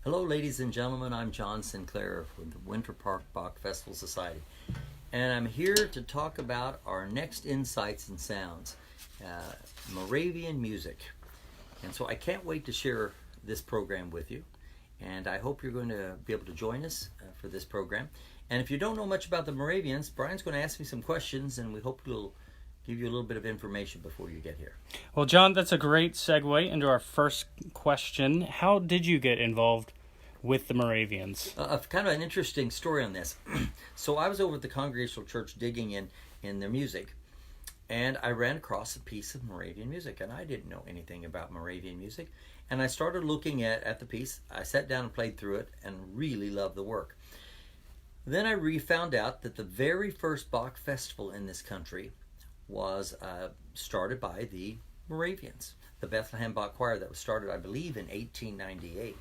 Hello, ladies and gentlemen. I'm John Sinclair with the Winter Park Bach Festival Society, and I'm here to talk about our next Insights and Sounds, Moravian music. And so I can't wait to share this program with you, and I hope you're going to be able to join us for this program. And if you don't know much about the Moravians, Brian's going to ask me some questions, and we hope we'll give you a little bit of information before you get here. Well, John, that's a great segue into our first question. How did you get involved with the Moravians? Kind of an interesting story on this. So I was over at the Congregational Church digging in their music, and I ran across a piece of Moravian music, and I didn't know anything about Moravian music. And I started looking at the piece. I sat down and played through it and really loved the work. Then I found out that the very first Bach festival in this country was started by the Moravians, the Bethlehem Bach Choir that was started, I believe, in 1898.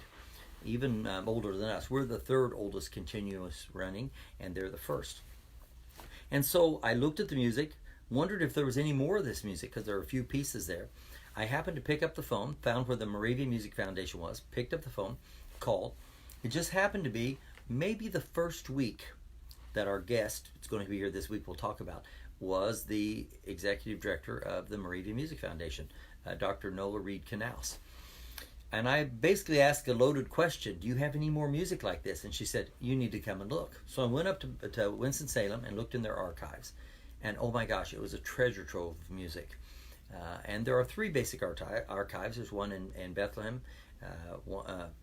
Even older than us. We're the third oldest continuous running, and they're the first. And so I looked at the music, wondered if there was any more of this music, because there are a few pieces there. I happened to pick up the phone, found where the Moravian Music Foundation was, picked up the phone, called. It just happened to be maybe the first week that our guest, it's going to be here this week, we'll talk about, was the executive director of the Moravian Music Foundation, Dr. Nola Reed Knaus. And I basically asked a loaded question: do you have any more music like this? And she said, you need to come and look. So I went up to Winston-Salem and looked in their archives. And oh my gosh, it was a treasure trove of music. And there are three basic archives. There's one in Bethlehem,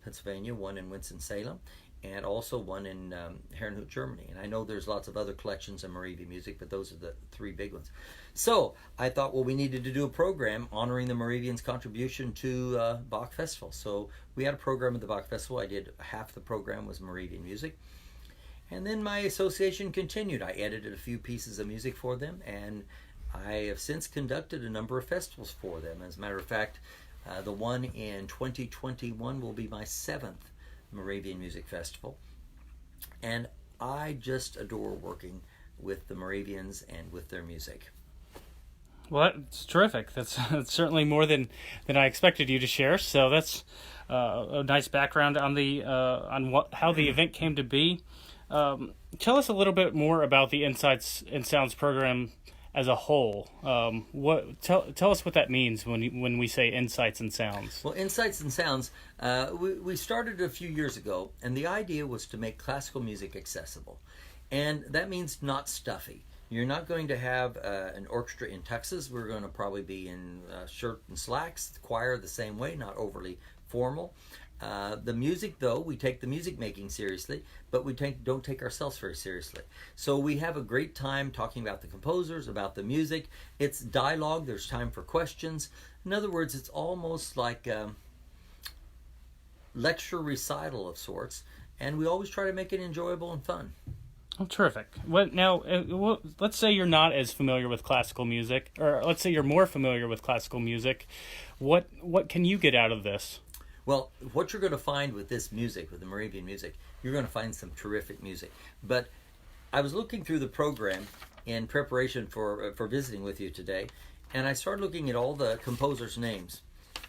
Pennsylvania, one in Winston-Salem, and also one in Herrnhut, Germany. And I know there's lots of other collections of Moravian music, but those are the three big ones. So I thought, well, we needed to do a program honoring the Moravians' contribution to Bach Festival. So we had a program at the Bach Festival. I did half the program was Moravian music. And then my association continued. I edited a few pieces of music for them, and I have since conducted a number of festivals for them. As a matter of fact, the one in 2021 will be my 7th Moravian Music Festival, and I just adore working with the Moravians and with their music. Well, that's terrific. That's certainly more than I expected you to share. So that's a nice background on the how the event came to be. Tell us a little bit more about the Insights and Sounds program as a whole. Tell us what that means when we say Insights and Sounds. Well, Insights and Sounds, we started a few years ago, and the idea was to make classical music accessible. And that means not stuffy. You're not going to have an orchestra in tuxes. We're going to probably be in shirt and slacks. The choir the same way, not overly formal. The music, though, we take the music making seriously, but we don't take ourselves very seriously. So we have a great time talking about the composers, about the music. It's dialogue. There's time for questions. In other words, it's almost like a lecture recital of sorts, and we always try to make it enjoyable and fun. Oh, terrific. Let's say you're not as familiar with classical music, or let's say you're more familiar with classical music. What can you get out of this? Well, what you're going to find with this music, with the Moravian music, you're going to find some terrific music. But I was looking through the program in preparation for visiting with you today, and I started looking at all the composers' names.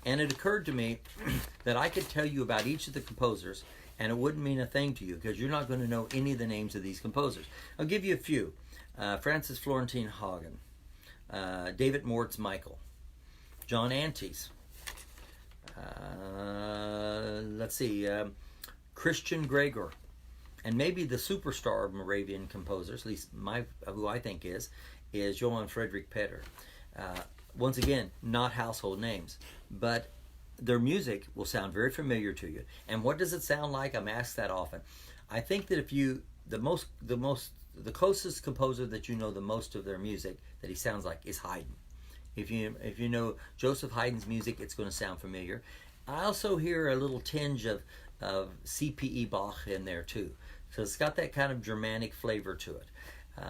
And it occurred to me that I could tell you about each of the composers, and it wouldn't mean a thing to you because you're not going to know any of the names of these composers. I'll give you a few. Francis Florentine Hagen, David Moritz Michael, John Antes, Christian Gregor, and maybe the superstar of Moravian composers, at least who I think is Johann Friedrich Petter. Once again, not household names, but their music will sound very familiar to you. And what does it sound like? I'm asked that often. I think that if the closest composer that you know the most of their music that he sounds like is Haydn. If you know Joseph Haydn's music, it's going to sound familiar. I also hear a little tinge of C.P.E. Bach in there too. So it's got that kind of Germanic flavor to it.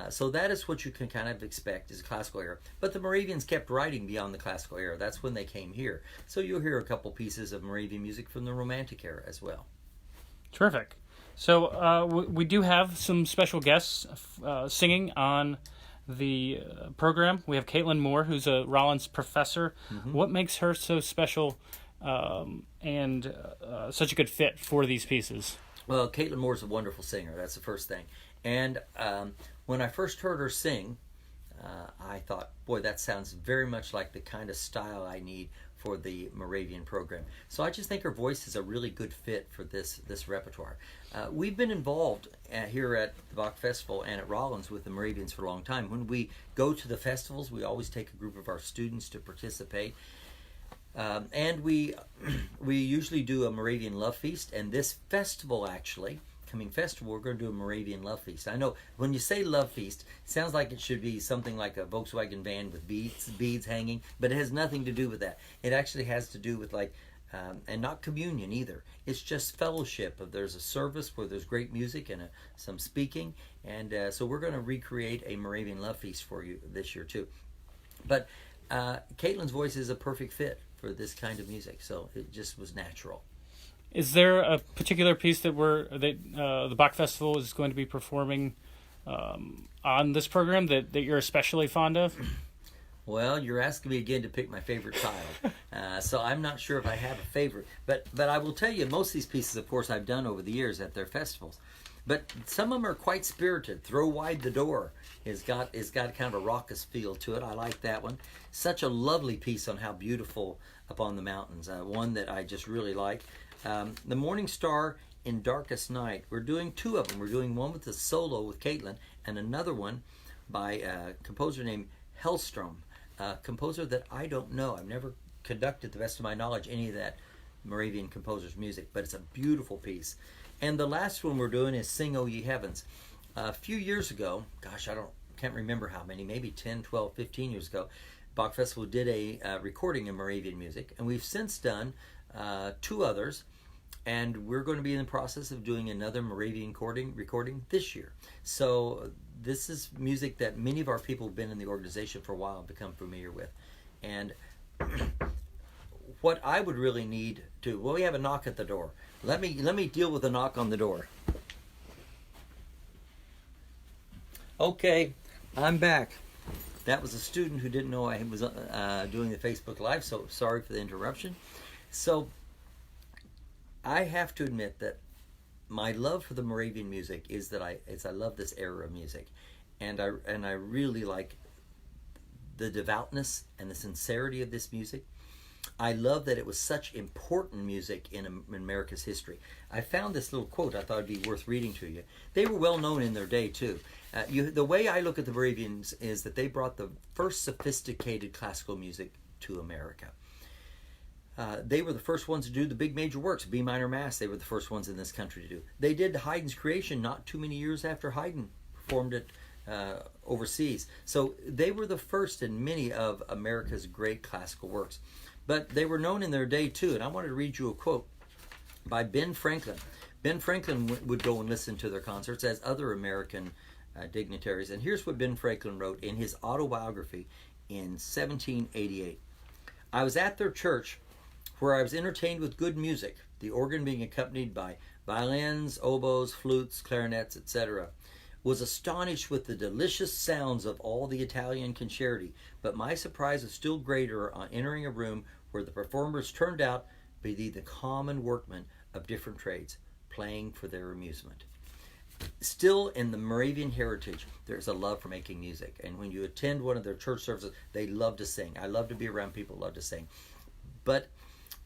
So that is what you can kind of expect is a classical era. But the Moravians kept writing beyond the classical era. That's when they came here. So you'll hear a couple pieces of Moravian music from the Romantic era as well. Terrific. So we do have some special guests singing on the program. We have Caitlin Moore, who's a Rollins professor. Mm-hmm. What makes her so special and such a good fit for these pieces? Well, Caitlin Moore's a wonderful singer. That's the first thing. And when I first heard her sing, I thought, boy, that sounds very much like the kind of style I need for the Moravian program. So I just think her voice is a really good fit for this repertoire. We've been involved here at the Bach Festival and at Rollins with the Moravians for a long time. When we go to the festivals, we always take a group of our students to participate. And we usually do a Moravian Love Feast, and this festival actually, coming festival, we're going to do a Moravian Love Feast. I know when you say Love Feast, it sounds like it should be something like a Volkswagen van with beads hanging, but it has nothing to do with that. It actually has to do with and not communion either. It's just fellowship. There's a service where there's great music and some speaking, and so we're going to recreate a Moravian Love Feast for you this year too. But Caitlin's voice is a perfect fit for this kind of music, so it just was natural. Is there a particular piece that the Bach Festival is going to be performing on this program that you're especially fond of? Well, you're asking me again to pick my favorite child, so I'm not sure if I have a favorite. But I will tell you, most of these pieces, of course, I've done over the years at their festivals. But some of them are quite spirited. Throw Wide the Door has got kind of a raucous feel to it. I like that one. Such a lovely piece on how beautiful upon the mountains. One that I just really like. The Morning Star in Darkest Night. We're doing two of them. We're doing one with a solo with Caitlin and another one by a composer named Hellstrom, a composer that I don't know. I've never conducted, to the best of my knowledge, any of that Moravian composer's music, but it's a beautiful piece. And the last one we're doing is Sing, O Ye Heavens. A few years ago, gosh, can't remember how many, maybe 10, 12, 15 years ago, Bach Festival did a recording of Moravian music, and we've since done two others, and we're going to be in the process of doing another Moravian recording this year. So this is music that many of our people who've been in the organization for a while have become familiar with. And what I would really need to, well, we have a knock at the door. Let me deal with the knock on the door. Okay, I'm back. That was a student who didn't know I was doing the Facebook Live, so sorry for the interruption. So I have to admit that my love for the Moravian music is that I love this era of music, and I really like the devoutness and the sincerity of this music. I love that it was such important music in America's history. I found this little quote I thought it'd be worth reading to you. They were well known in their day too. The way I look at the Moravians is that they brought the first sophisticated classical music to America. They were the first ones to do the big major works, B minor Mass. They were the first ones in this country to do. They did Haydn's Creation not too many years after Haydn performed it overseas. So they were the first in many of America's great classical works. But they were known in their day too, and I wanted to read you a quote by Ben Franklin. Ben Franklin would go and listen to their concerts as other American dignitaries, and here's what Ben Franklin wrote in his autobiography in 1788. I was at their church where I was entertained with good music, the organ being accompanied by violins, oboes, flutes, clarinets, etc. Was astonished with the delicious sounds of all the Italian concerti, but my surprise was still greater on entering a room where the performers turned out to be the common workmen of different trades, playing for their amusement. Still in the Moravian heritage, there's a love for making music, and when you attend one of their church services, they love to sing. I love to be around people who love to sing. But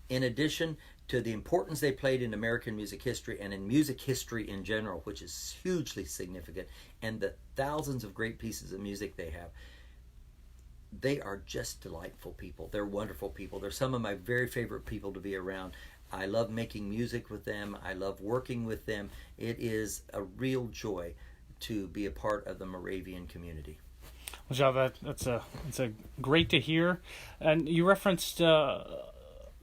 in addition to the importance they played in American music history and in music history in general, which is hugely significant, and the thousands of great pieces of music they have, they are just delightful people. They're wonderful people. They're some of my very favorite people to be around. I love making music with them. I love working with them. It is a real joy to be a part of the Moravian community. Well, John, that's a great to hear. And you referenced a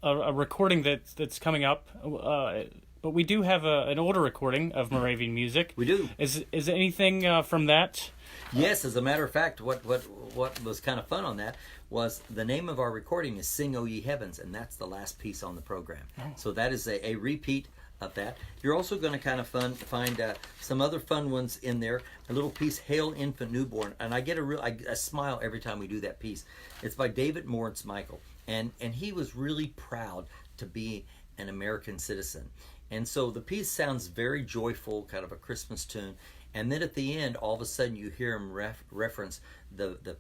recording that's coming up, but we do have an older recording of Moravian music. We do. Is anything from that? Yes, as a matter of fact, what was kind of fun on that was the name of our recording is Sing, O Ye Heavens, and that's the last piece on the program. Oh. So that is a repeat of that. You're also going to kind of find some other fun ones in there. A little piece, Hail Infant Newborn, and I get a smile every time we do that piece. It's by David Moritz Michael, and he was really proud to be an American citizen. And so the piece sounds very joyful, kind of a Christmas tune. And then at the end, all of a sudden you hear him reference the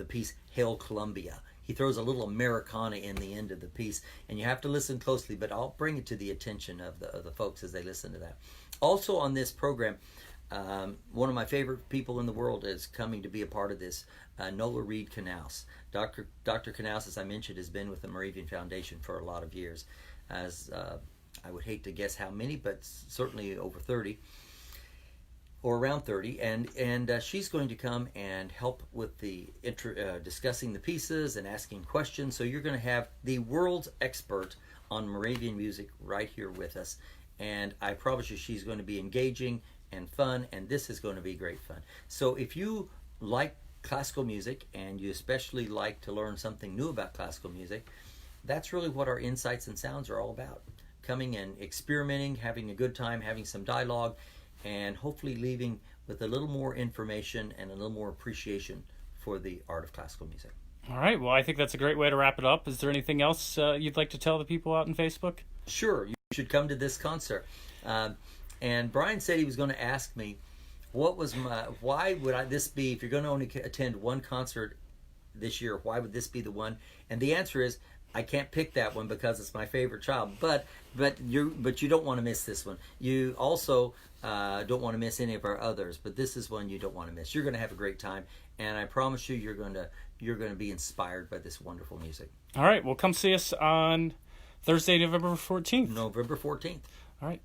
piece Hail Columbia. He throws a little Americana in the end of the piece, and you have to listen closely, but I'll bring it to the attention of the folks as they listen to that. Also on this program, one of my favorite people in the world is coming to be a part of this, Nola Reed Knaus. Dr. Knaus, as I mentioned, has been with the Moravian Foundation for a lot of years. As I would hate to guess how many, but certainly over 30. Or around 30, and she's going to come and help with the discussing the pieces and asking questions. So you're going to have the world's expert on Moravian music right here with us, and I promise you she's going to be engaging and fun, and this is going to be great fun. So if you like classical music and you especially like to learn something new about classical music, that's really what our Insights and Sounds are all about. Coming and experimenting, having a good time, having some dialogue, and hopefully leaving with a little more information and a little more appreciation for the art of classical music. All right. Well, I think that's a great way to wrap it up. Is there anything else you'd like to tell the people out in Facebook? Sure. You should come to this concert. And Brian said he was going to ask me, why would this be, if you're going to only attend one concert this year, why would this be the one? And the answer is, I can't pick that one because it's my favorite child, but you don't want to miss this one. You also don't want to miss any of our others, but this is one you don't want to miss. You're going to have a great time, and I promise you, you're going to be inspired by this wonderful music. All right, well, come see us on Thursday, November 14th. November 14th. All right.